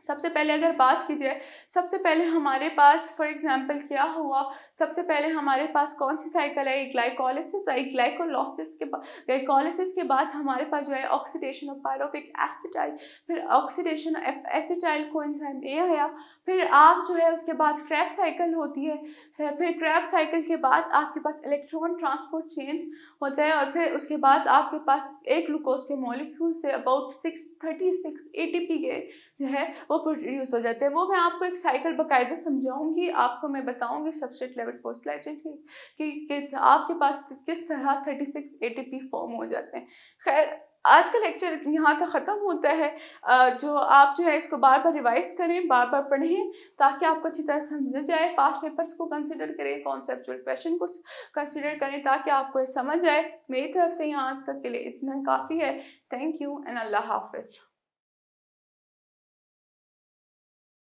सबसे पहले अगर बात की जाए, सबसे पहले हमारे पास फॉर एग्जांपल क्या हुआ, सबसे पहले हमारे पास कौन सी साइकिल है, ग्लाइकोलिसिस है। ग्लाइकोलाइसिस के बाद, ग्लाइकोलिसिस के बाद हमारे पास जो है ऑक्सीडेशन ऑफ पायरुविक एसिटाइल, फिर ऑक्सीडेशन ऑफ एसिटाइल कोएंजाइम ए आया, फिर आप जो है उसके बाद क्रेब्स साइकिल होती है, फिर क्रेब्स साइकिल के बाद आपके पास इलेक्ट्रॉन ट्रांसपोर्ट चेन होता है, और फिर उसके बाद आपके पास एक ग्लूकोज के मॉलिक्यूल से अबाउट 636 एटीपी के जो है वो प्रोड्यूस हो जाते हैं। वो मैं आपको एक साइकिल बाकायदा समझाऊंगी, आपको मैं बताऊंगी सबस्ट्रेट लेवल फॉस्फोराइलेशन कि आपके पास किस तरह 36 एटीपी फॉर्म हो जाते हैं। खैर, आज का लेक्चर यहाँ तक ख़त्म होता है। जो आप जो है इसको बार बार रिवाइज करें, बार बार पढ़ें, ताकि आपको अच्छी तरह समझ जाए। पास्ट पेपर्स को कंसिडर करें, कॉन्सेप्चुअल क्वेश्चन को कंसिडर करें, ताकि आपको ये समझ आए। मेरी तरफ से यहाँ तक के लिए इतना काफ़ी है। थैंक यू एंड अल्लाह हाफिज़।